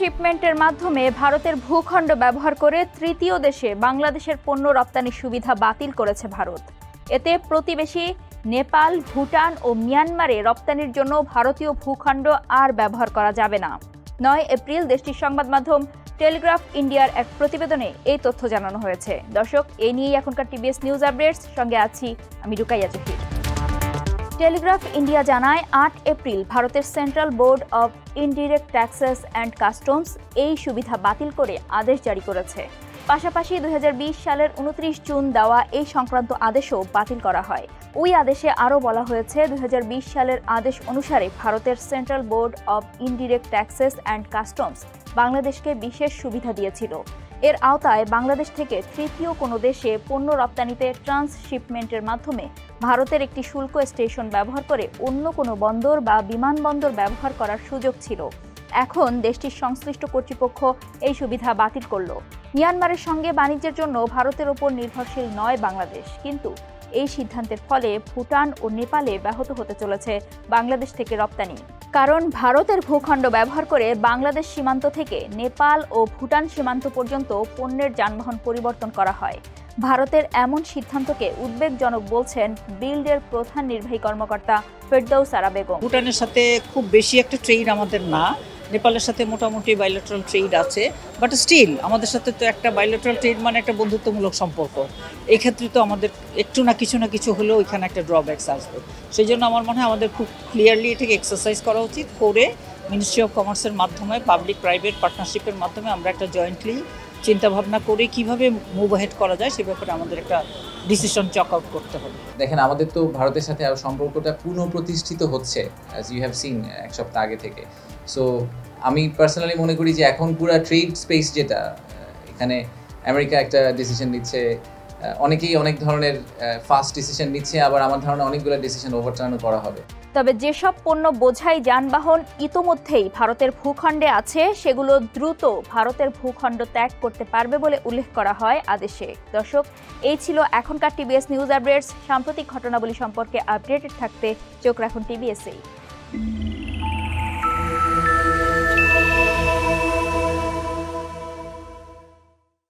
ট্রান্সশিপমেন্টের মাধ্যমে ভারতের ভূখণ্ড ব্যবহার করে তৃতীয় দেশে বাংলাদেশের পণ্য রপ্তানির সুবিধা বাতিল করেছে ভারত। এতে প্রতিবেশী নেপাল, ভুটান ও মিয়ানমারে রপ্তানির জন্য ভারতীয় ভূখণ্ড আর ব্যবহার করা যাবে না। 9 এপ্রিল দেশটির সংবাদ মাধ্যম টেলিগ্রাফ ইন্ডিয়ার এক প্রতিবেদনে এই তথ্য জানানো হয়েছে। দর্শক, এই নিয়েই এখনকার টিবিএস নিউজ আপডেটস, সঙ্গে আছি আমি রুকাইয়া জহির। টেলিগ্রাফ ইন্ডিয়া জানায় 8 এপ্রিল ভারতের central board of indirect taxes and customs এই সুবিধা বাতিল করে আদেশ জারি করেছে। পাশাপাশি 2020 সালের 29 জুন দেওয়া এই সংক্রান্ত আদেশও বাতিল করা হয়। ওই আদেশে আরও বলা হয়েছে 2020 সালের আদেশ অনুসারে ভারতের central board of indirect taxes and customs বাংলাদেশকে বিশেষ সুবিধা দিয়েছিল। এর আওতায় বাংলাদেশ থেকে তৃতীয় কোনো দেশে পণ্য রপ্তানিতে ট্রান্সশিপমেন্টের মাধ্যমে ভারতের একটি শুল্ক স্টেশন ব্যবহার করে অন্য কোনো বন্দর বা বিমানবন্দর ব্যবহার করার সুযোগ ছিল। এখন দেশটির সংশ্লিষ্ট কর্তৃপক্ষ এই সুবিধা বাতিল করল। মিয়ানমারের সঙ্গে বাণিজ্যের জন্য ভারতের ওপর নির্ভরশীল নয় বাংলাদেশ, কিন্তু এই সিদ্ধান্তের ফলে ভুটান ও নেপালে ব্যাহত হতে চলেছে বাংলাদেশ থেকে রপ্তানি। কারণ ভারতের ভূখণ্ড ব্যবহার করে বাংলাদেশ সীমান্ত থেকে নেপাল ও ভুটান সীমান্ত পর্যন্ত পণ্যের যানবাহন পরিবর্তন করা হয়। ভারতের এমন সিদ্ধান্তকে উদ্বেগজনক বলছেন বিল্ডের প্রধান নির্বাহী কর্মকর্তা ফেরদৌস আরা বেগম। ভুটানের সাথে খুব বেশি একটা ট্রেড আমাদের না, নেপালের সাথে মোটামুটি বাইলেটারাল ট্রেড আছে, বাট স্টিল আমাদের সাথে তো একটা বাইলেটারাল ট্রেড মানে একটা বন্ধুত্বমূলক সম্পর্ক। এই ক্ষেত্রে তো আমাদের একটু না কিছু হলেও এখানে একটা ড্রব্যাকস আসবে। সেই জন্য আমার মনে হয় আমাদের খুব ক্লিয়ারলি এটাকে এক্সারসাইজ করা উচিত, করে মিনিস্ট্রি অফ কমার্সের মাধ্যমে পাবলিক প্রাইভেট পার্টনারশিপের মাধ্যমে আমরা একটা জয়েন্টলি চিন্তাভাবনা করে কিভাবে মুভ হেড করা যায় সে ব্যাপারে আমাদের একটা ডিসিশন চক আউট করতে হবে। দেখেন, আমাদের তো ভারতের সাথে আরও সম্পর্কটা পুনঃপ্রতিষ্ঠিত হচ্ছে, অ্যাজ ইউ হ্যাভ সিন এক সপ্তাহ আগে থেকে। সো আমি পার্সোনালি মনে করি যে এখন পুরো ট্রেড স্পেস যেটা, এখানে আমেরিকা একটা ডিসিশন নিচ্ছে, অনেকেই অনেক ধরনের ফাস্ট ডিসিশন নিচ্ছে, আবার আমার ধারণা অনেকগুলো ডিসিশন ওভারটার্নও করা হবে। তবে যেসব পণ্য বোঝাই যানবাহন ইতোমধ্যেই ভারতের ভূখণ্ডে আছে, সেগুলো দ্রুত ভারতের ভূখণ্ড ত্যাগ করতে পারবে বলে উল্লেখ করা হয় আদেশে। দর্শক, এই ছিল এখনকার টিবিএস নিউজ আপডেটস। সাম্প্রতিক ঘটনাবলী সম্পর্কে আপডেটেড থাকতে চোখ রাখুন টিবিএসেই।